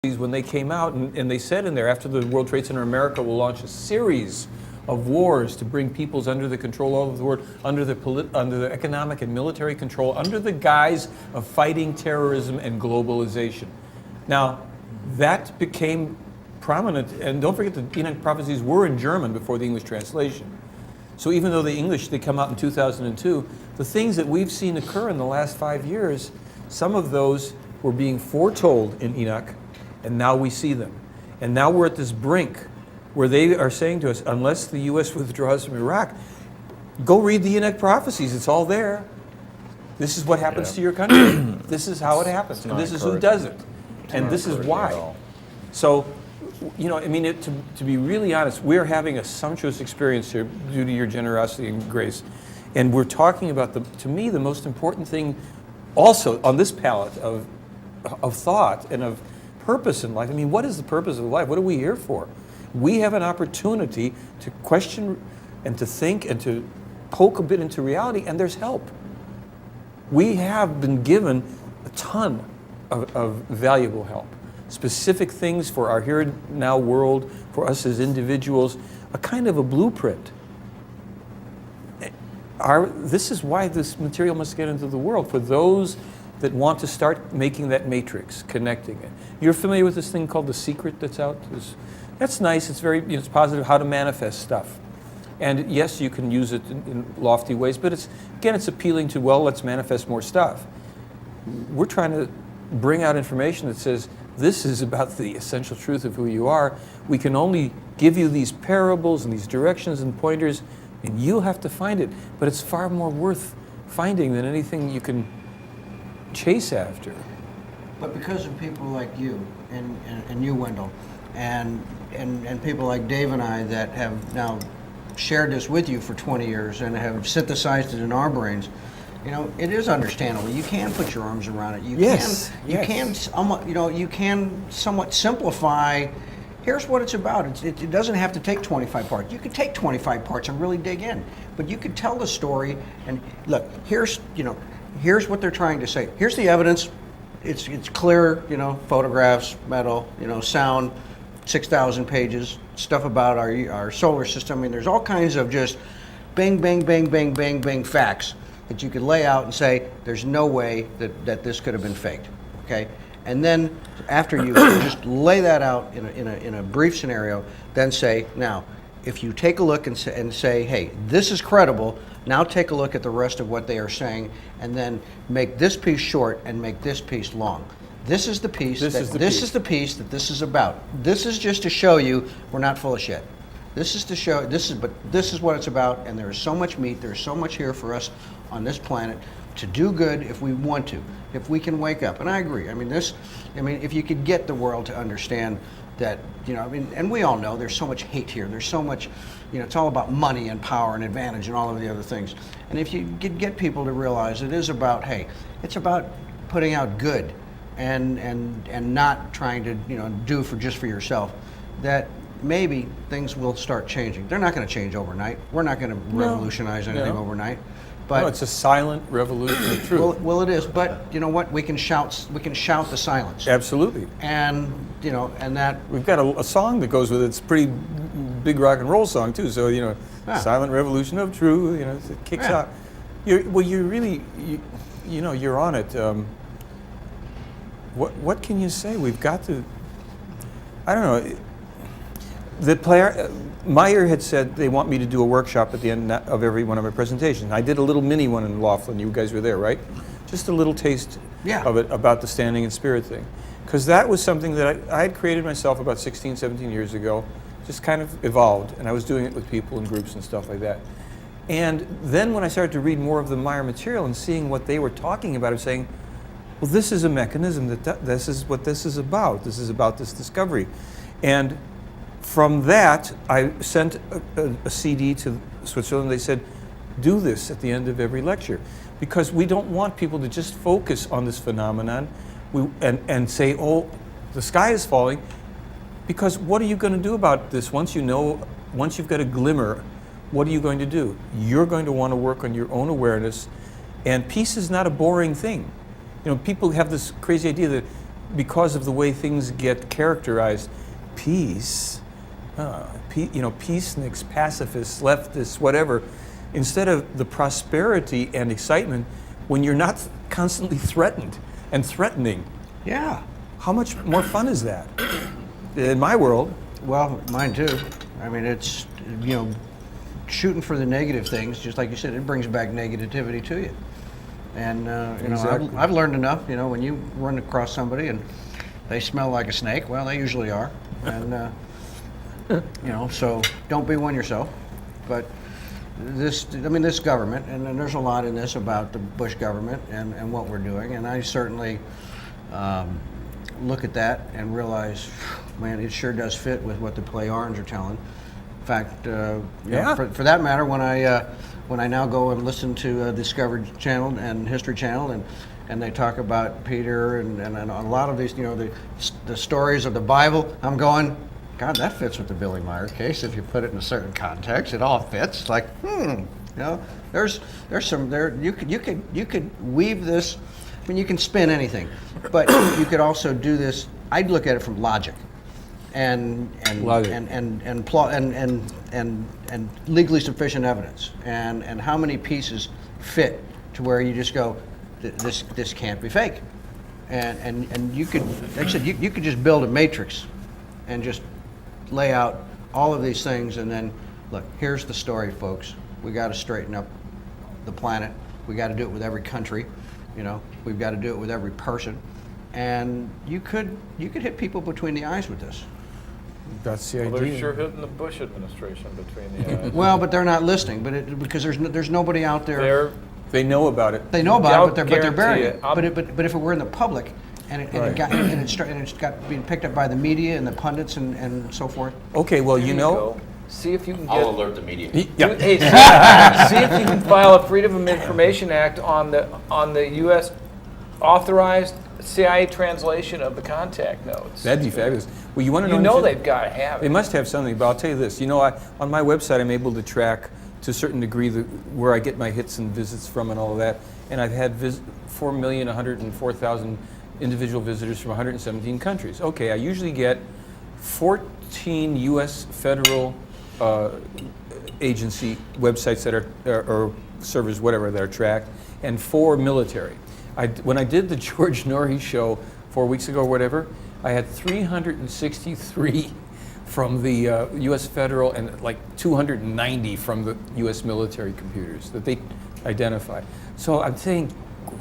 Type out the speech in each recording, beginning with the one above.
when they came out, and they said in there, after the World Trade Center, America will launch a series of wars to bring peoples under the control all over the world, under the economic and military control, under the guise of fighting terrorism and globalization. Now, that became prominent, and don't forget the Enoch prophecies were in German before the English translation. So even though the English, they come out in 2002, the things that we've seen occur in the last 5 years, some of those were being foretold in Enoch, and now we see them. And now we're at this brink where they are saying to us, unless the U.S. withdraws from Iraq, go read the Enoch prophecies, it's all there. This is what happens to your country. This is how it happens, and this is who does it. And this is why. So, you know, I mean, to be really honest, we're having a sumptuous experience here due to your generosity and grace. And we're talking about, to me, the most important thing also on this palette of thought and of purpose in life. I mean, what is the purpose of life? What are we here for? We have an opportunity to question and to think and to poke a bit into reality, and there's help. We have been given a ton of valuable help. Specific things for our here and now world, for us as individuals, a kind of a blueprint. This is why this material must get into the world, for those that want to start making that matrix, connecting it. You're familiar with this thing called The Secret that's out? That's nice, it's very, it's positive, how to manifest stuff. And yes, you can use it in lofty ways, but it's appealing to, well, let's manifest more stuff. We're trying to bring out information that says, this is about the essential truth of who you are. We can only give you these parables and these directions and pointers, and you'll have to find it. But it's far more worth finding than anything you can chase after. But because of people like you and you, Wendelle, and people like Dave and I that have now shared this with you for 20 years and have synthesized it in our brains, you know, it is understandable. You can put your arms around it. You can somewhat simplify. Here's what it's about. It doesn't have to take 25 parts. You could take 25 parts and really dig in, but you could tell the story. And look, here's what they're trying to say. Here's the evidence. It's clear, you know, photographs, metal, you know, sound, 6,000 pages, stuff about our solar system. I mean, there's all kinds of just bang, bang, bang, bang, bang, bang facts that you could lay out and say, there's no way that this could have been faked, okay? And then after you just lay that out in a brief scenario, then say, now, if you take a look and say, hey, this is credible, now take a look at the rest of what they are saying, and then make this piece short and make this piece long. This is the piece. This is the piece that this is about. This is just to show you we're not full of shit. This is to show but this is what it's about, and there is so much meat. There's so much here for us on this planet to do good if we want to, if we can wake up. And I agree. I mean, if you could get the world to understand that, you know, I mean, and we all know there's so much hate here. There's so much, you know, it's all about money and power and advantage and all of the other things. And if you could get people to realize it is about, hey, it's about putting out good and not trying to, you know, do just for yourself, that maybe things will start changing. They're not going to change overnight. We're not going to revolutionize anything overnight. But no, it's a silent revolution of truth. Well, it is. But you know what? We can shout the silence. Absolutely. And you know, and that we've got a song that goes with it. It's a pretty big rock and roll song too. So you know, silent revolution of truth. You know, it kicks out. You're really, you know, you're on it. What can you say? We've got to. I don't know. The player. Meier had said they want me to do a workshop at the end of every one of my presentations. I did a little mini one in Laughlin. You guys were there, right? Just a little taste of it about the standing in spirit thing. Because that was something that I had created myself about 16, 17 years ago, just kind of evolved, and I was doing it with people in groups and stuff like that. And then when I started to read more of the Meier material and seeing what they were talking about, I was saying, well, this is a mechanism, this is what this is about. This is about this discovery. And from that, I sent a CD to Switzerland. They said, do this at the end of every lecture, because we don't want people to just focus on this phenomenon and say, oh, the sky is falling, because what are you going to do about this once you've got a glimmer? What are you going to do? You're going to want to work on your own awareness, and peace is not a boring thing. You know, people have this crazy idea that because of the way things get characterized, peace, peaceniks, pacifists, leftists, whatever, instead of the prosperity and excitement, when you're not constantly threatened and threatening. Yeah. How much more fun is that? In my world. Well, mine too. I mean, it's, shooting for the negative things, just like you said, it brings back negativity to you. And, Exactly. I've learned enough, when you run across somebody and they smell like a snake, well, they usually are. And, so don't be one yourself. But this government, and there's a lot in this about the Bush government and what we're doing, and I certainly look at that and realize, man, it sure does fit with what the Play Orange are telling. In fact, for that matter, when I now go and listen to Discovery Channel and History Channel, and they talk about Peter and a lot of these, the stories of the Bible, I'm going, God, that fits with the Billy Meier case. If you put it in a certain context, it all fits. Like, there's some there. You could weave this. I mean, you can spin anything, but you could also do this. I'd look at it from logic, and legally sufficient evidence, and how many pieces fit to where you just go, this can't be fake, and you could, like I said, you could just build a matrix, and just lay out all of these things, and then look, here's the story, folks. We got to straighten up the planet. We got to do it with every country. We've got to do it with every person, and you could hit people between the eyes with this. That's the Well, idea. they're sure hitting the Bush administration between the eyes. Well, but they're not listening, because there's nobody out there. They know about it. They know about it, but they're I'll burying guarantee it. But if it were in the public, and it's got being picked up by the media and the pundits and so forth. Okay, well, There you go. See if you can get. I'll alert the media. Yeah. Hey, see if you can file a Freedom of Information Act on the U.S. authorized CIA translation of the contact notes. That'd be fabulous. Well, you want to know? They've got to have They it. must have something, but I'll tell you this. On my website, I'm able to track to a certain degree where I get my hits and visits from and all of that. And I've had 4,104,000 individual visitors from 117 countries. Okay, I usually get 14 U.S. federal agency websites that are, or servers, whatever, that are tracked, and 4 military. When I did the George Norrie show 4 weeks ago or whatever, I had 363 from the U.S. federal and like 290 from the U.S. military computers that they identify. So I'm saying,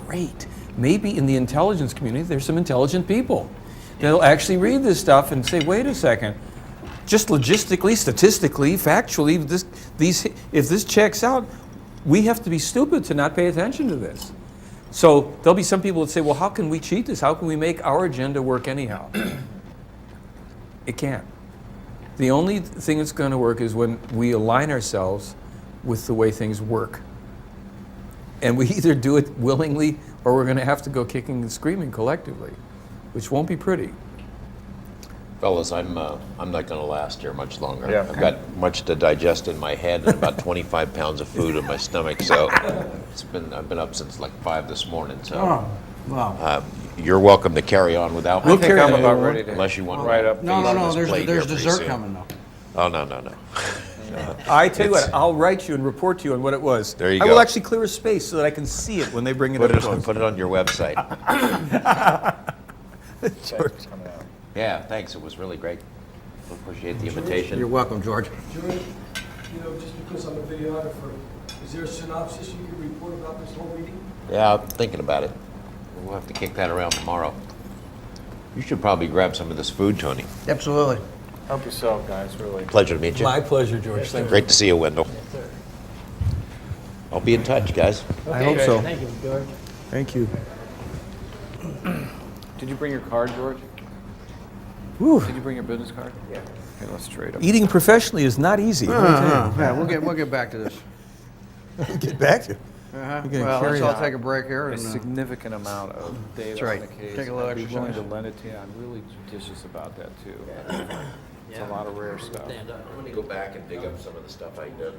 great. Maybe in the intelligence community, there's some intelligent people. They'll actually read this stuff and say, wait a second, just logistically, statistically, factually, if this checks out, we have to be stupid to not pay attention to this. So there'll be some people that say, well, how can we cheat this? How can we make our agenda work anyhow? It can't. The only thing that's going to work is when we align ourselves with the way things work. And we either do it willingly or we're going to have to go kicking and screaming collectively, which won't be pretty. Fellas, I'm not going to last here much longer. Yeah. I've got much to digest in my head and about 25 pounds of food in my stomach. So I've been up since like 5 this morning. So Oh, wow. you're welcome to carry on without me. I think I'm about ready to. Unless you want right up. No. this plate There's here pretty dessert soon. coming though. Oh, no. I tell you what, I'll write you and report to you on what it was. There you I go. will actually clear a space so that I can see it when they bring it up. Put it on your website. Thanks for coming out. Yeah, thanks. It was really great. Appreciate the invitation. You're welcome, George. George, just because I'm a videographer, is there a synopsis you could report about this whole meeting? Yeah, I'm thinking about it. We'll have to kick that around tomorrow. You should probably grab some of this food, Tony. Absolutely. Help yourself, guys. Really. Pleasure to meet you. My pleasure, George. Thank you. Great to see you, Wendell. I'll be in touch, guys. I hope so. Thank you, George. Thank you. Did you bring your card, George? Whew. Did you bring your business card? Yeah. Okay, let's trade them. Eating professionally is not easy. Yeah, we'll get back to this. Get back to. Uh-huh. You're gonna Well, carry let's all on. take a break here. A And, significant amount of data That's right. on the case. Take a little I'd be willing to exercise. lend it to you. I'm really judicious about that too. It's a lot of rare stuff. I'm going to go back and dig up some of the stuff I did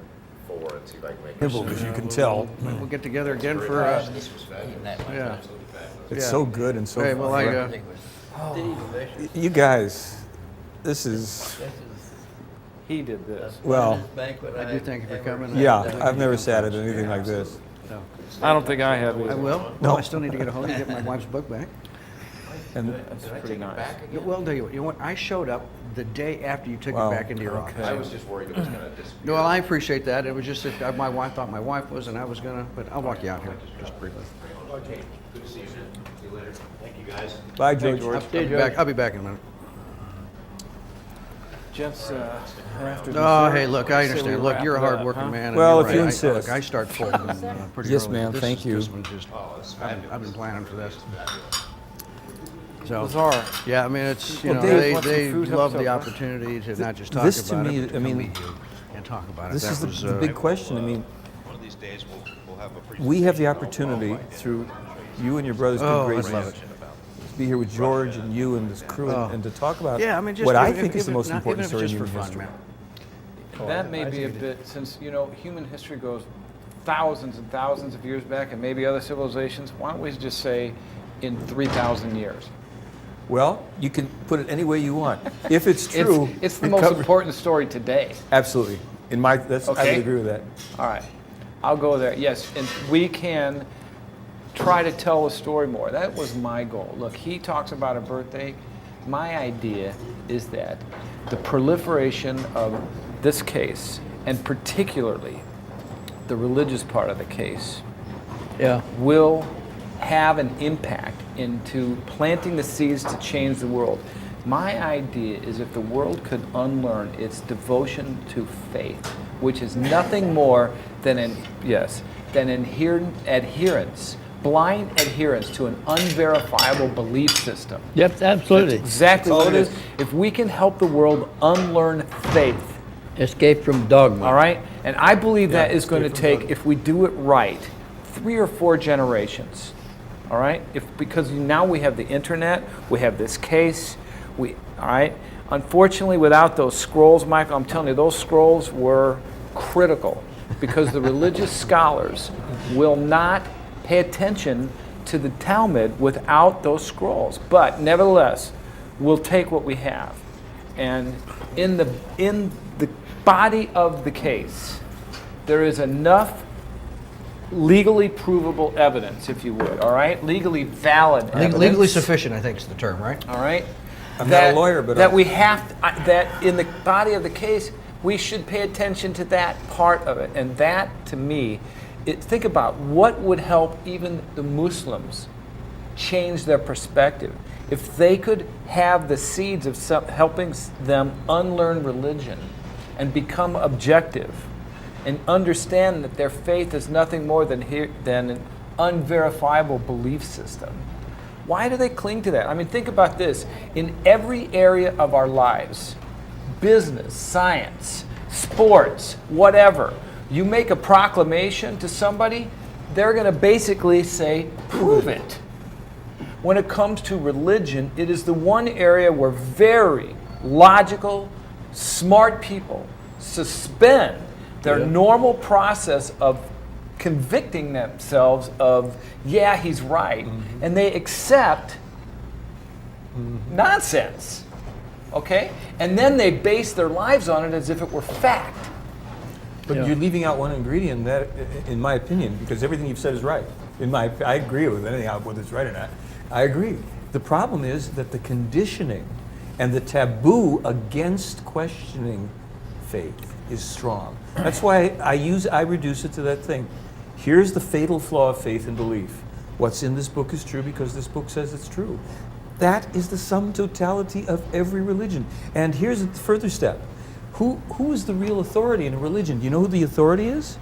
before and see if I can make Nibble, as you can tell. we'll get together again for. This was fabulous. Yeah. Absolutely fabulous. It's Yeah. so good and so Hey, well, You guys, this is, He did this. well, I do thank you for coming. yeah, I've never sat at anything like this. I don't think I have I either. will. No, I still need to get a hold of you, get my wife's book back. And That's pretty nice. Well, you know what? I showed up the day after you took Wow, it back into your office. I was just worried it was going to disappear. Well, I appreciate that. It was just that my wife thought my wife was, and I was gonna, but I'll walk you out here just briefly. Good to see you. See you later. Thank you, guys. bye, George. I'll be back in a minute. Gents, after Oh, dessert, hey, look, I say we understand. Look, wrap you're a it up, hard-working huh? man. and Well, you're if you right. insist. Look, I start folding pretty Yes, early. ma'am, thank you. This one's just, I've been planning for this. So, Bizarre. yeah, I mean, it's, you Well, know, Dave wants some they food, love helps the out, huh? opportunity to not just talk This to about me, it, but I to come mean, meet you and talk about it. This That is was, the big question. I mean, One of these days we'll have a we have the opportunity through you and your brothers did Oh, great I love things, it. to be here with George and you and this crew and to talk about Yeah, I mean, just what I even think if- is the even most not- important even if story in it's just human for history. fun, man. That may be a bit, since, you know, human history goes thousands and thousands of years back, and maybe other civilizations. Why don't we just say in 3,000 years? Well, you can put it any way you want. If it's true, It's the it most covers- important story today. Absolutely. I would Okay. agree with that. All right, I'll go there. Yes, and we can try to tell the story more. That was my goal. Look, he talks about a birthday. My idea is that the proliferation of this case, and particularly the religious part of the case, will have an impact into planting the seeds to change the world. My idea is if the world could unlearn its devotion to faith, which is nothing more than adherence, blind adherence to an unverifiable belief system. Yep, absolutely. Exactly what it is. If we can help the world unlearn faith, Escape from dogma. all right? And I believe that is going to take, if we do it right, 3 or 4 generations. All right? Because now we have the internet, we have this case, all right? Unfortunately, without those scrolls, Michael, I'm telling you, those scrolls were critical because the religious scholars will not pay attention to the Talmud without those scrolls. But nevertheless, we'll take what we have. And in the body of the case, there is enough legally provable evidence, if you would, all right? Legally valid evidence. Legally sufficient, I think is the term, right? All right? I'm not a lawyer, but that we have that in the body of the case, we should pay attention to that part of it. And that, to me, think about what would help even the Muslims change their perspective. If they could have the seeds of helping them unlearn religion and become objective and understand that their faith is nothing more than an unverifiable belief system. Why do they cling to that? I mean, think about this. In every area of our lives, business, science, sports, whatever, you make a proclamation to somebody, they're going to basically say, prove it. When it comes to religion, it is the one area where very logical, smart people suspend their normal process of convicting themselves of, yeah, he's right, and they accept nonsense, okay? And then they base their lives on it as if it were fact. But you're leaving out one ingredient, that, in my opinion, because everything you've said is right. I agree with anything, whether it's right or not. I agree. The problem is that the conditioning and the taboo against questioning faith is strong. That's why I reduce it to that thing. Here's the fatal flaw of faith and belief. What's in this book is true because this book says it's true. That is the sum totality of every religion. And here's a further step. Who is the real authority in a religion? Do you know who the authority is?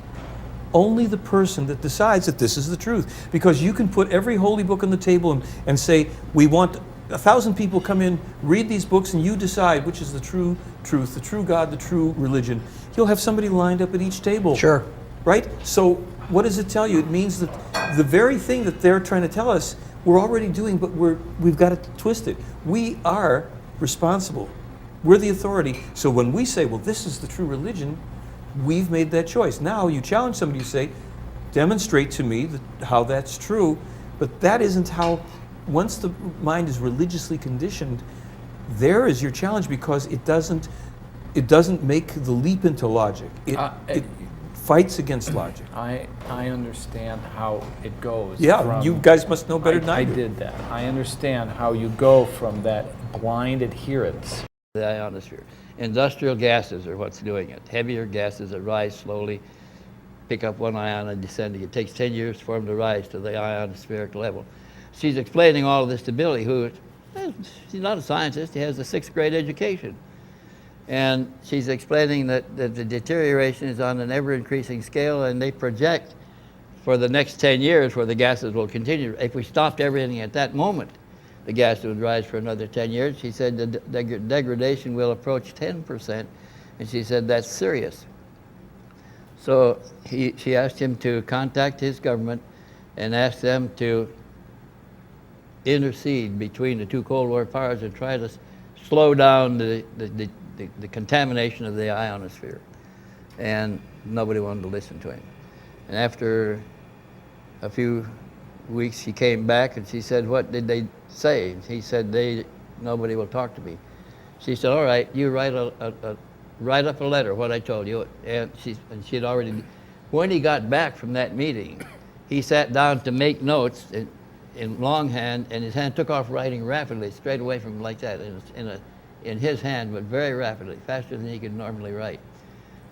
Only the person that decides that this is the truth. Because you can put every holy book on the table and say, we want 1,000 people come in, read these books, and you decide which is the true truth, the true God, the true religion. You'll have somebody lined up at each table. Sure. Right? So what does it tell you? It means that the very thing that they're trying to tell us, we're already doing, but we've got to twist it. We are responsible. We're the authority. So when we say, well, this is the true religion, we've made that choice. Now you challenge somebody, you say, demonstrate to me how that's true, but that isn't how once the mind is religiously conditioned, there is your challenge, because it doesn't make the leap into logic. It fights against logic. I understand how it goes. Yeah, from- you guys must know better than I do. did that. I understand how you go from that blind adherence. The ionosphere. Industrial gases are what's doing it. Heavier gases that rise slowly, pick up one ion and descending. It takes 10 years for them to rise to the ionospheric level. She's explaining all of this to Billy, who, she's not a scientist, he has a 6th grade education. And she's explaining that the deterioration is on an ever-increasing scale, and they project for the next 10 years where the gases will continue. If we stopped everything at that moment, the gas would rise for another 10 years. She said the degradation will approach 10%, and she said that's serious. So she asked him to contact his government and ask them to intercede between the two Cold War powers and try to slow down the contamination of the ionosphere. And nobody wanted to listen to him. And after a few weeks, she came back and she said, "What did they say?" He said, "Nobody will talk to me." She said, "All right, you write up a letter, what I told you." And she'd already, when he got back from that meeting, he sat down to make notes in longhand, and his hand took off writing rapidly, straight away from like that, in his hand, but very rapidly, faster than he could normally write.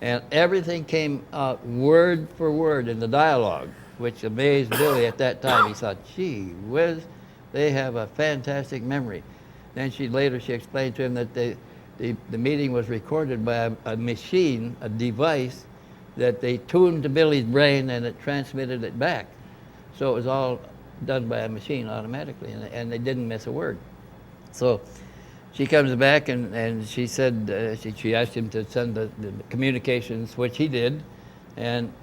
And everything came out word for word in the dialogue, which amazed Billy at that time. He thought, gee whiz, they have a fantastic memory. Then she explained to him that the meeting was recorded by a machine, a device, that they tuned to Billy's brain and it transmitted it back. So it was all done by a machine automatically, and they didn't miss a word. So she comes back and she said, she asked him to send the communications, which he did, and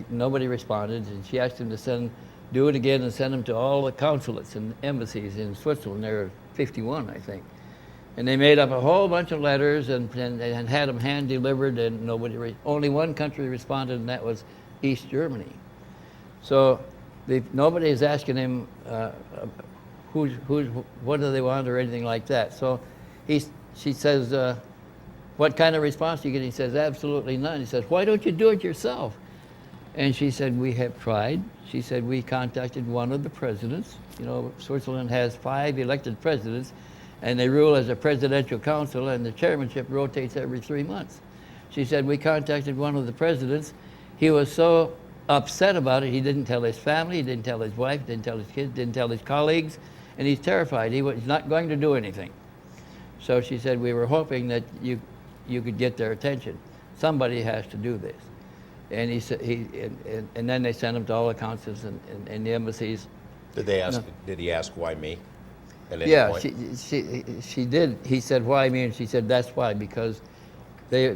nobody responded. And she asked him to do it again and send them to all the consulates and embassies in Switzerland. There were 51, I think. And they made up a whole bunch of letters and had them hand delivered, and only one country responded, and that was East Germany. So nobody is asking him what do they want or anything like that. So she says, "What kind of response do you get?" He says, "Absolutely none." He says, "Why don't you do it yourself?" And she said, "We have tried." She said, "We contacted one of the presidents. You know, Switzerland has 5 elected presidents, and they rule as a presidential council, and the chairmanship rotates every 3 months." She said, "We contacted one of the presidents. He was so upset about it, he didn't tell his family, he didn't tell his wife, didn't tell his kids, didn't tell his colleagues, and he's terrified. He's not going to do anything." So she said, "We were hoping that you could get their attention. Somebody has to do this." And he said, and then they sent him to all the consuls and the embassies. Did he ask why me? At any Yeah, point? she did. He said, "Why me?" And she said, "That's why, because they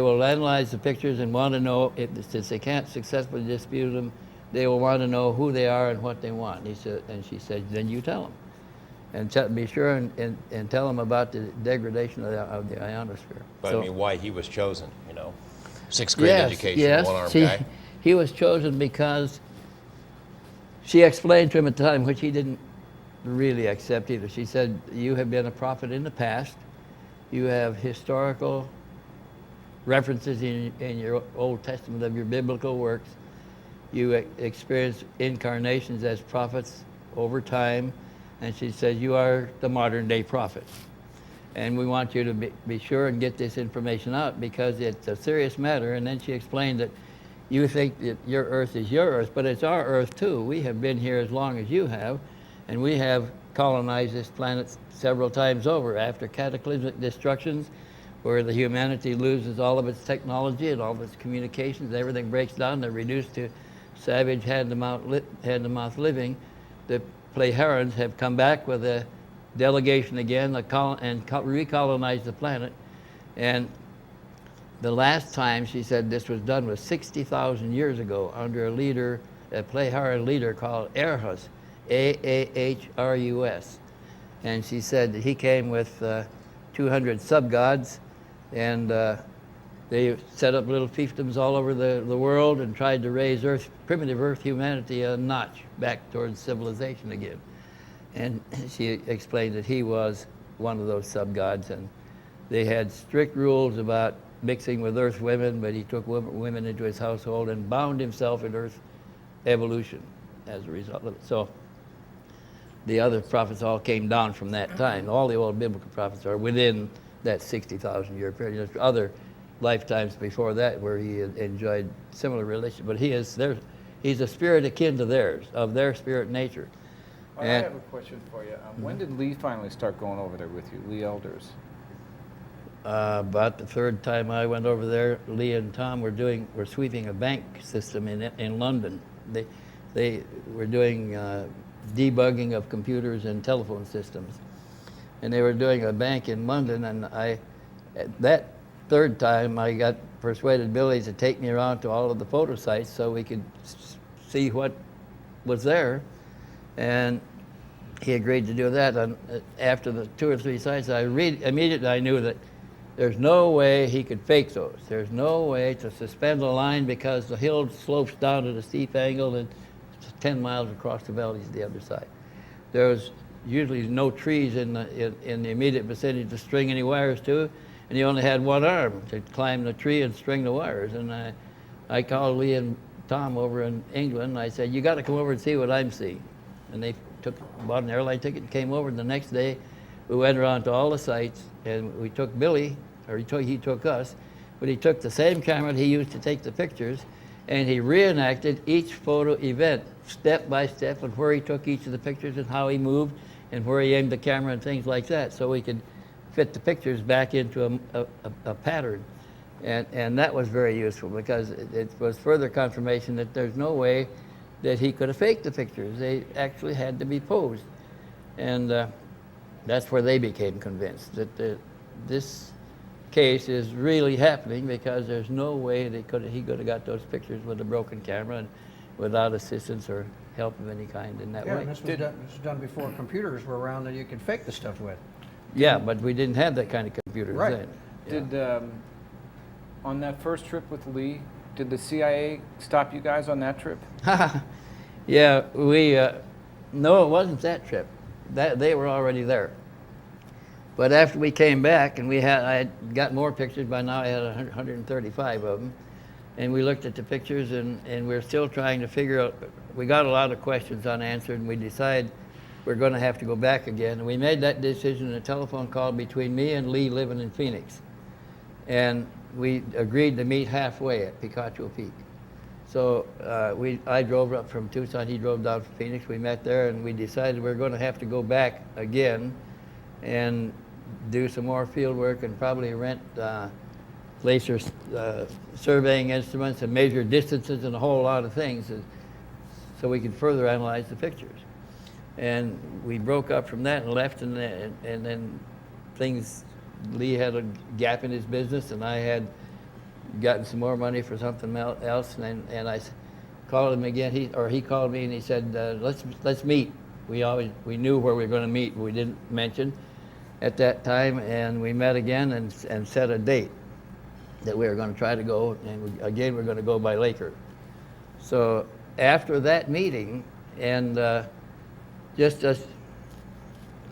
will analyze the pictures and want to know, since they can't successfully dispute them, they will want to know who they are and what they want." And she said, "Then you tell them. And be sure and tell them about the degradation of the ionosphere." But So, I mean, why he was chosen, you know? 6th grade education, one-armed guy. He was chosen because she explained to him at the time, which he didn't really accept either. She said, "You have been a prophet in the past. You have historical references in your Old Testament of your biblical works. You experienced incarnations as prophets over time." And she said, "You are the modern day prophet. And we want you to be sure and get this information out because it's a serious matter." And then she explained that you think that your earth is your earth, but it's our earth too. We have been here as long as you have, and we have colonized this planet several times over after cataclysmic destructions where the humanity loses all of its technology and all of its communications. Everything breaks down. They're reduced to savage hand-to-mouth living. The Pleiadians have come back with a delegation again and recolonized the planet. And the last time she said this was done was 60,000 years ago under a Pleiadian leader called Aarhus, Aahrus. And she said that he came with 200 sub-gods, and they set up little fiefdoms all over the world and tried to raise primitive Earth humanity a notch back towards civilization again. And she explained that he was one of those sub-gods, and they had strict rules about mixing with earth women, but he took women into his household and bound himself in earth evolution as a result of it. So the other prophets all came down from that time. All the old biblical prophets are within that 60,000 year period. There's other lifetimes before that where he had enjoyed similar relations, but he's a spirit akin to theirs, of their spirit nature. I have a question for you. When did Lee finally start going over there with you, Lee Elders? About the third time I went over there, Lee and Tom were sweeping a bank system in London. They were doing debugging of computers and telephone systems, and they were doing a bank in London. And that third time, I got persuaded Billy to take me around to all of the photo sites so we could see what was there, and he agreed to do that. And after the 2 or 3 sites, immediately I knew that there's no way he could fake those. There's no way to suspend a line because the hill slopes down at a steep angle and it's 10 miles across the valleys the other side. There was usually no trees in the immediate vicinity to string any wires to, and he only had one arm to climb the tree and string the wires. And I called Lee and Tom over in England, and I said, you got to come over and see what I'm seeing. And they bought an airline ticket and came over, and the next day we went around to all the sites, and we took Billy, or he took us, but he took the same camera he used to take the pictures, and he reenacted each photo event, step by step, and where he took each of the pictures and how he moved and where he aimed the camera and things like that, so we could fit the pictures back into a pattern. And that was very useful because it was further confirmation that there's no way that he could have faked the pictures. They actually had to be posed. And that's where they became convinced that this case is really happening, because there's no way he could have got those pictures with a broken camera and without assistance or help of any kind in that Yeah, way. this was done before computers were around that you could fake the stuff with. Yeah, but we didn't have that kind of computers Right. then. Did on that first trip with Lee, did the CIA stop you guys on that trip? Yeah, no, it wasn't that trip. They were already there. But after we came back, and I had got more pictures. By now I had 135 of them. And we looked at the pictures, and we're still trying to figure out. We got a lot of questions unanswered, and we decided we're going to have to go back again. And we made that decision in a telephone call between me and Lee living in Phoenix. And we agreed to meet halfway at Picacho Peak. So I drove up from Tucson, he drove down from Phoenix. We met there, and we decided we're going to have to go back again and do some more field work and probably rent laser surveying instruments and measure distances and a whole lot of things so we could further analyze the pictures. And we broke up from that and left, and then Lee had a gap in his business, and I had gotten some more money for something else, and I called him again. He called me and he said, let's meet. We knew where we were going to meet, but we didn't mention at that time, and we met again and set a date that we were going to try to go, and we're going to go by Laker. So after that meeting, and just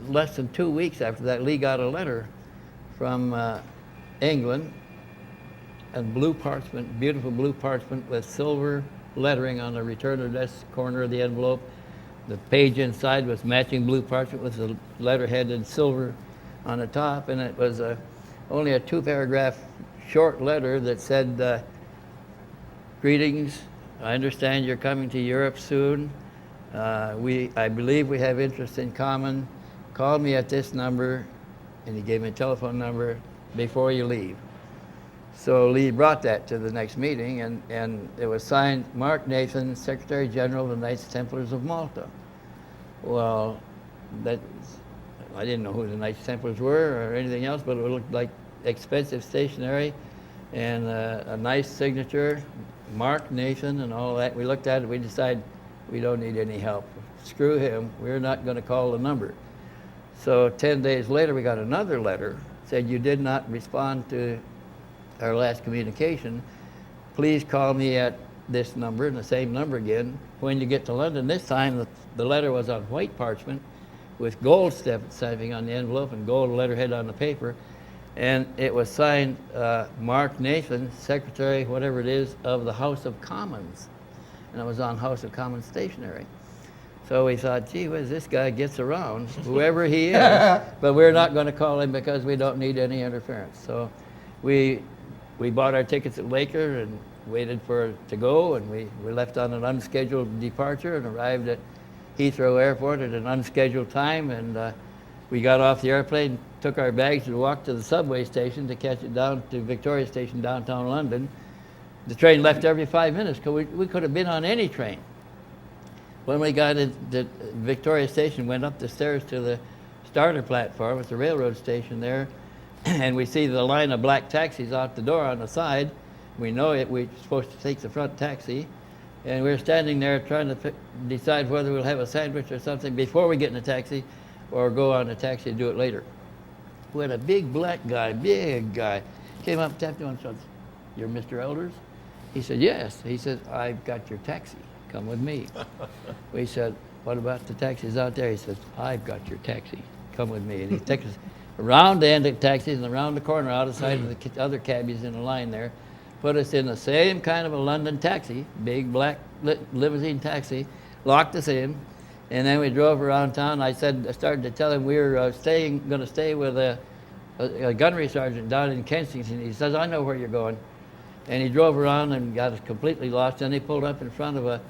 less than 2 weeks after that, Lee got a letter from England, and blue parchment, beautiful blue parchment with silver lettering on the return address corner of the envelope. The page inside was matching blue parchment with the letterhead in silver on the top, and it was only a 2-paragraph short letter that said, greetings, I understand you're coming to Europe soon. I believe we have interests in common. Call me at this number, and he gave me a telephone number, before you leave. So Lee brought that to the next meeting, and it was signed Mark Nathan, Secretary General of the Knights Templars of Malta. Well, I didn't know who the Knights Templars were or anything else, but it looked like expensive stationery and a nice signature, Mark Nathan and all that. We looked at it, we decided we don't need any help. Screw him, we're not going to call the number. So 10 days later, we got another letter, said you did not respond to our last communication. Please call me at this number, and the same number again, when you get to London. This time, the letter was on white parchment with gold stamping on the envelope and gold letterhead on the paper. And it was signed Mark Nathan, Secretary, whatever it is, of the House of Commons. And it was on House of Commons stationery. So we thought, gee whiz, this guy gets around, whoever he is, but we're not going to call him because we don't need any interference. So we bought our tickets at Laker and waited for it to go, and we left on an unscheduled departure and arrived at Heathrow Airport at an unscheduled time, and we got off the airplane, took our bags and walked to the subway station to catch it down to Victoria Station, downtown London. The train left every 5 minutes, because we could have been on any train. When we got into Victoria Station, went up the stairs to the starter platform at the railroad station there, and we see the line of black taxis out the door on the side. We know it, we're supposed to take the front taxi, and we're standing there trying to decide whether we'll have a sandwich or something before we get in the taxi or go on the taxi and do it later. When a big black guy, big guy, came up, tapped him on the shoulder. "You're Mr. Elders?" He said, "Yes." He said, "I've got your taxi. Come with me." We said, "What about the taxis out there?" He said, "I've got your taxi. Come with me." And he took us around the end of the taxis and around the corner out of sight of the other cabbies in the line there, put us in the same kind of a London taxi, big black limousine taxi, locked us in, and then we drove around town. I started to tell him we were going to stay with a gunnery sergeant down in Kensington. He says, "I know where you're going." And he drove around and got us completely lost. Then he pulled up in front of a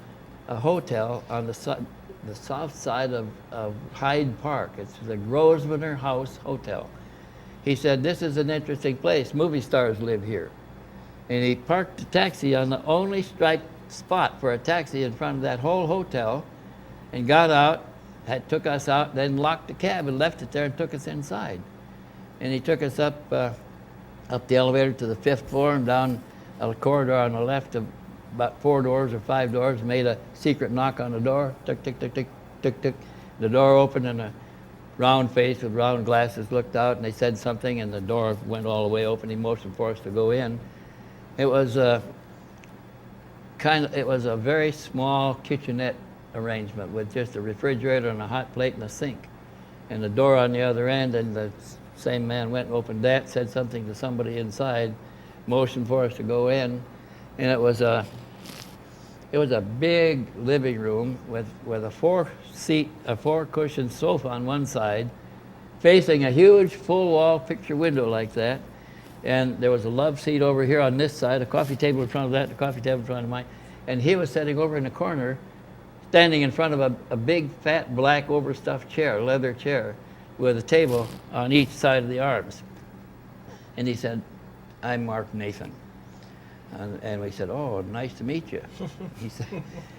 hotel on the south side of Hyde Park. It's the Grosvenor House Hotel. He said, "This is an interesting place. Movie stars live here." And he parked the taxi on the only striped spot for a taxi in front of that whole hotel, and got out, took us out, then locked the cab and left it there and took us inside. And he took us up the elevator to the 5th floor and down a corridor on the left of about 4 doors or 5 doors, made a secret knock on the door, tick, tick, tick, tick, tick, tick. The door opened and a round face with round glasses looked out, and they said something, and the door went all the way open. He motioned for us to go in. It was a very small kitchenette arrangement with just a refrigerator and a hot plate and a sink, and the door on the other end. And the same man went and opened that, said something to somebody inside, motioned for us to go in, and it was a big living room with a 4-cushion sofa on one side, facing a huge full-wall picture window like that. And there was a love seat over here on this side, a coffee table in front of that, a coffee table in front of mine. And he was sitting over in the corner, standing in front of a big, fat, black, overstuffed chair, leather chair, with a table on each side of the arms. And he said, "I'm Mark Nathan." And we said, "Oh, nice to meet you."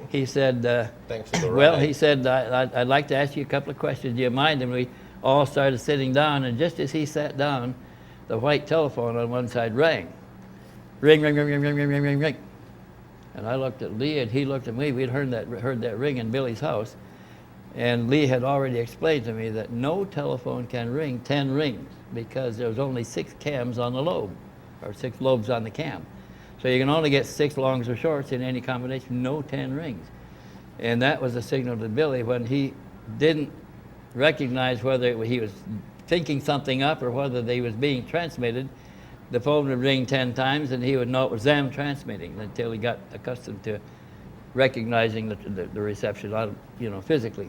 He said, Thanks for the "Well," ride. he said, I'd like to ask you a couple of questions. Do you mind?" And we all started sitting down, and just as he sat down, the white telephone on one side rang. Ring, ring, ring, ring, ring, ring, ring, ring, ring. And I looked at Lee, and he looked at me. We'd heard that ring in Billy's house. And Lee had already explained to me that no telephone can ring 10 rings because there's only 6 cams on the lobe, or 6 lobes on the cam. So you can only get 6 longs or shorts in any combination, no 10 rings. And that was a signal to Billy when he didn't recognize whether he was thinking something up or whether they was being transmitted. The phone would ring 10 times and he would know it was them transmitting until he got accustomed to recognizing the reception, physically.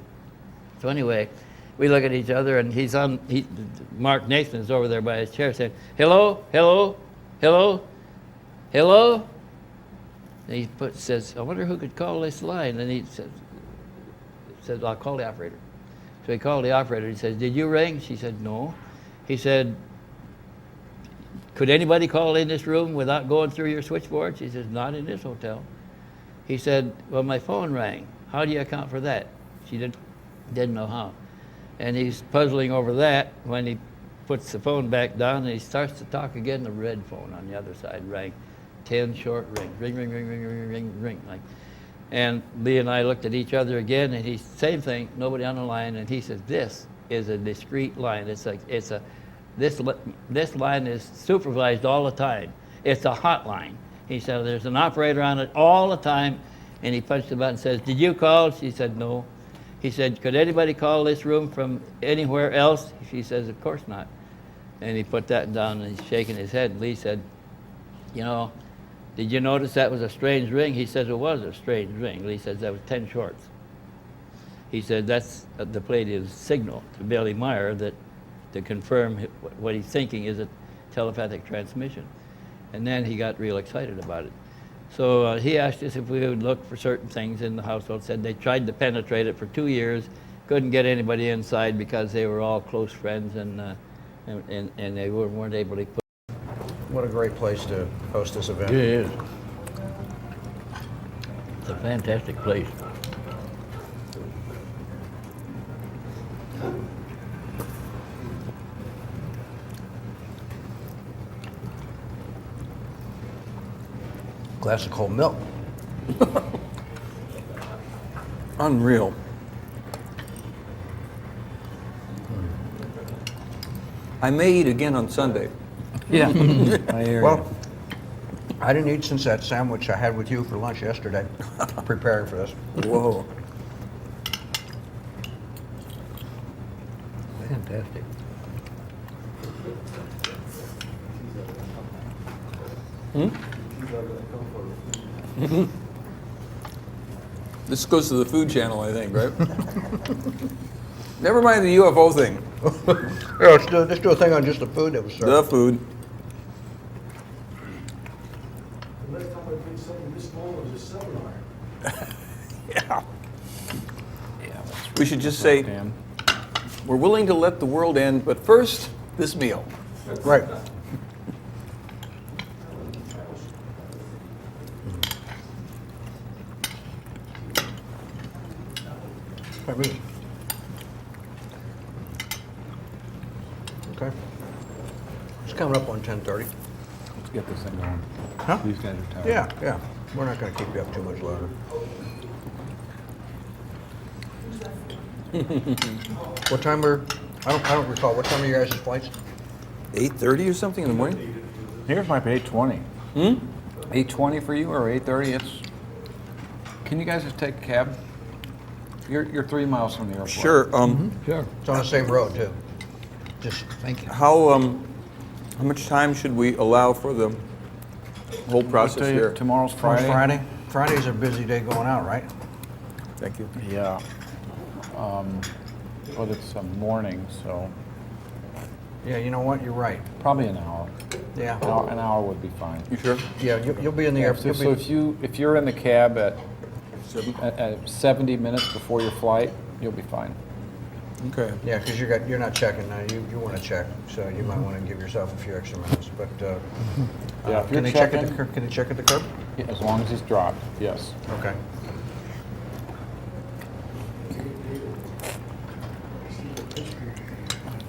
So anyway, we look at each other, and Mark Nathan is over there by his chair saying, "Hello, hello, hello, hello." And he says, "I wonder who could call this line." And he said, "I'll call the operator." So he called the operator. He says, "Did you ring?" She said, "No." He said, "Could anybody call in this room without going through your switchboard?" She says, "Not in this hotel." He said, "Well, my phone rang. How do you account for that?" She didn't know how. And he's puzzling over that when he puts the phone back down, and he starts to talk again. The red phone on the other side rang. 10 short rings. Ring, ring, ring, ring, ring, ring, ring. And Lee and I looked at each other again, and same thing, nobody on the line. And he says, "This is a discrete line. This line is supervised all the time. It's a hotline." He said, "There's an operator on it all the time." And he punched the button and says, "Did you call?" She said, "No." He said, could anybody call this room from anywhere else? She says, of course not. And he put that down and he's shaking his head. And Lee said, you know, did you notice that was a strange ring? He says, it was a strange ring. Lee says, that was 10 shorts. He said, that's the Palladium's signal to Billy Meier that to confirm what he's thinking is a telepathic transmission. And then he got real excited about it. So he asked us if we would look for certain things in the household. Said they tried to penetrate it for 2 years, couldn't get anybody inside because they were all close friends and they weren't able to put. What a great place to host this event. It is. It's a fantastic place. Glass of cold milk. Unreal. I may eat again on Sunday. Yeah. I hear Well, I didn't eat since that sandwich I had with you for lunch yesterday, preparing for this. Whoa. Fantastic. This goes to the Food Channel, I think, right? Never mind the UFO thing. Yeah, let's do a thing on just the food that was served. The food. The last time I did something this small was a seminar. Yeah. We should just say, we're willing to let the world end, but first, this meal. Right. Maybe. Okay. It's coming up on 10:30. Let's get this thing going. Huh? These guys are tired. Yeah, yeah. We're not going to keep you up too much longer. What time are? I don't recall. What time are your guys' flights? 8:30 or something in the morning? Here's my 8:20. 8:20 for you or 8:30? Can you guys just take a cab? You're 3 miles from the airport. Sure. Sure. It's on the same road too. Just Thank you. How much time should we allow for the whole process What day- here? Tomorrow's Friday. Friday. Friday's a busy day going out, right? Thank you. Yeah. But it's a morning, so Yeah. You know what? You're right. probably an hour. Yeah. An hour would be fine. You sure? Yeah. You'll be in the airport. So if you're in the cab at 70 minutes before your flight, you'll be fine. Okay. Yeah, because you're not checking now. You want to check, so you might want to give yourself a few extra minutes. But Yeah, if can you're they check at checking- the curb? Can they check at the curb? Yeah, as long as it's dropped, yes. Okay.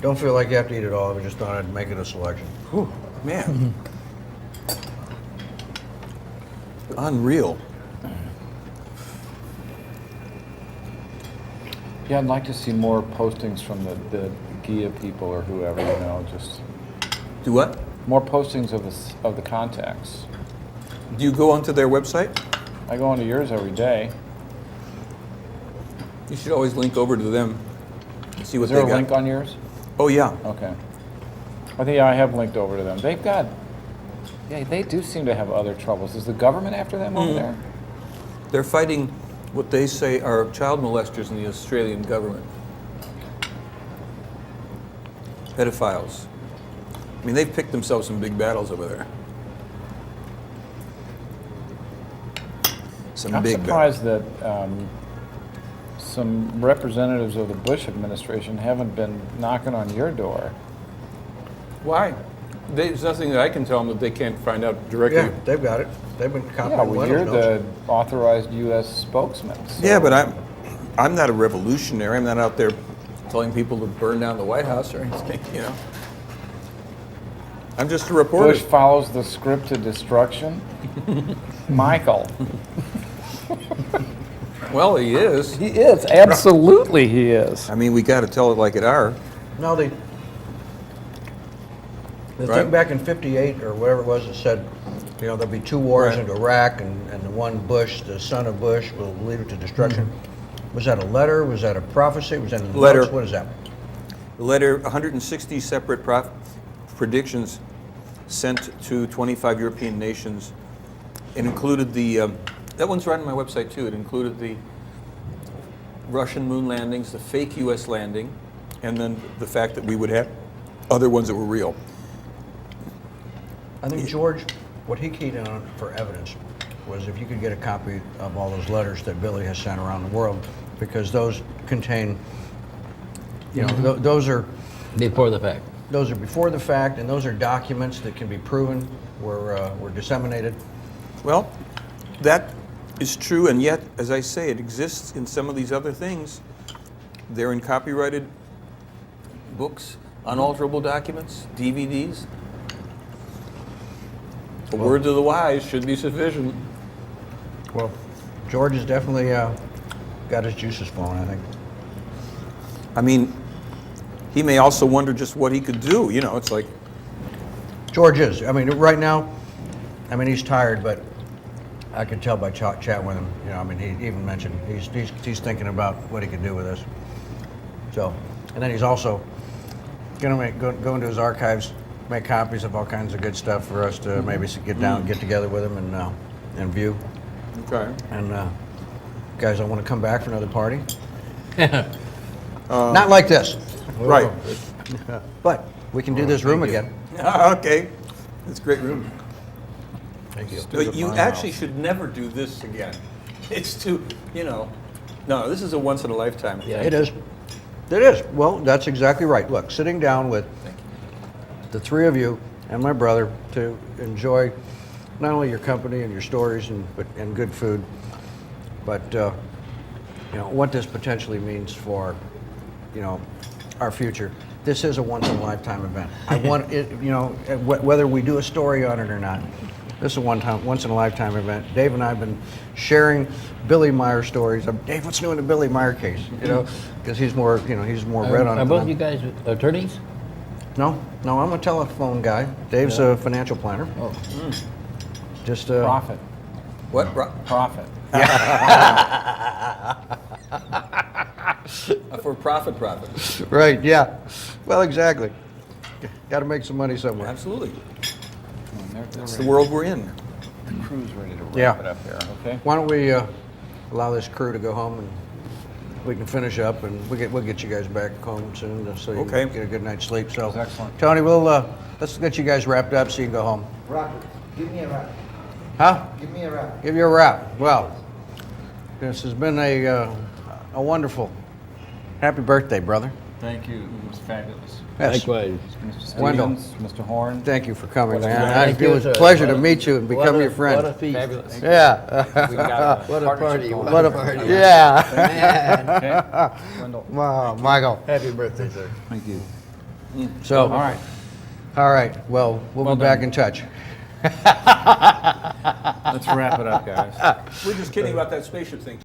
Don't feel like you have to eat it all. I just thought I'd make it a selection. Whew, man. Unreal. Yeah, I'd like to see more postings from the GIA people or whoever, you know, just Do what? more postings of the contacts. Do you go onto their website? I go onto yours every day. You should always link over to them. See what Is there they a got. link on yours? Oh yeah. Okay. I think I have linked over to them. They've got, yeah, they do seem to have other troubles. Is the government after them over there? They're fighting what they say are child molesters in the Australian government. Pedophiles. I mean, they've picked themselves some big battles over there. Some I'm big surprised that some representatives of the Bush administration haven't been knocking on your door. Why? There's nothing that I can tell them that they can't find out directly. Yeah, they've got it. They've been Yeah, copying well, you're Wendell's notes. the authorized U.S. spokesman. So Yeah, but I'm not a revolutionary. I'm not out there telling people to burn down the White House or anything, you know. I'm just a reporter. Bush follows the script to destruction. Michael. Well, he is. He is. Absolutely he is. I mean, we got to tell it like it are. No, the Right. thing back in '58 or whatever it was that said, you know, there'll be two wars Right. in Iraq, and the one Bush, the son of Bush, will lead it to destruction. Was that a letter? Was that a prophecy? Was that in the Letter. notes? What is that? The letter, 160 separate predictions sent to 25 European nations. It included the, that one's right on my website too. It included the Russian moon landings, the fake US landing, and then the fact that we would have other ones that were real. I think George, what he keyed in on for evidence was if you could get a copy of all those letters that Billy has sent around the world, because those contain, you know, those are Before the fact. those are before the fact, and those are documents that can be proven were disseminated. Well, that is true, and yet, as I say, it exists in some of these other things. They're in copyrighted books, unalterable documents, DVDs. A word to the wise should be sufficient. Well, George has definitely got his juices flowing, I think. I mean, he may also wonder just what he could do. You know, it's like, George is. I mean, right now, I mean, he's tired, but I could tell by chatting with him. You know, I mean, he even mentioned he's thinking about what he could do with this. So, and then he's also going to go into his archives, make copies of all kinds of good stuff for us to maybe get together with him and view. okay. And guys, I want to come back for another party. Not like this, Right. but we can do this room again. Okay. It's a great room. Thank you. But you actually should never do this again. It's too, you know, no, this is a once in a lifetime. Yeah. It is. It is. Well, that's exactly right. Look, sitting down with the three of you and my brother to enjoy not only your company and your stories and good food, but you know what this potentially means for, you know, our future. This is a once in a lifetime event. I want it, you know, whether we do a story on it or not. This is a once in a lifetime event. Dave and I have been sharing Billy Meier stories. Dave, what's new in the Billy Meier case? You know, because he's more, you know, he's more read on it. Are than both I'm- you guys attorneys? No, I'm a telephone guy. Dave's a financial planner. Oh. Just Profit. What? Profit. For profit. right, yeah. Well, exactly. Got to make some money somewhere. Absolutely. They're It's the ready. world we're in. The crew's ready to wrap Yeah. it up there, okay? Why don't we allow this crew to go home and we can finish up, and we'll get you guys back home soon so you Okay. can get a good night's sleep. So, That's excellent. Tony, let's get you guys wrapped up so you can go home. Rocket, give me a wrap. Huh? Give me a wrap. Give you a wrap. Well, this has been a wonderful. Happy birthday, brother. Thank you. It was fabulous. Yes. Likewise. Mr. Wendell. Stevens, Mr. Horn. Thank you for coming, What a man. Thank It you, was a sir. pleasure to What a- meet you and become your friend. What a feast. Fabulous. Yeah. We got What a partnership party. going. What a party. Yeah. Man. Okay. Wendell. Wow, Michael. Happy birthday, sir. Thank you. So, All right. all right. Well, we'll Well be back done. in touch. Let's wrap it up, guys. We're just kidding about that spaceship thing.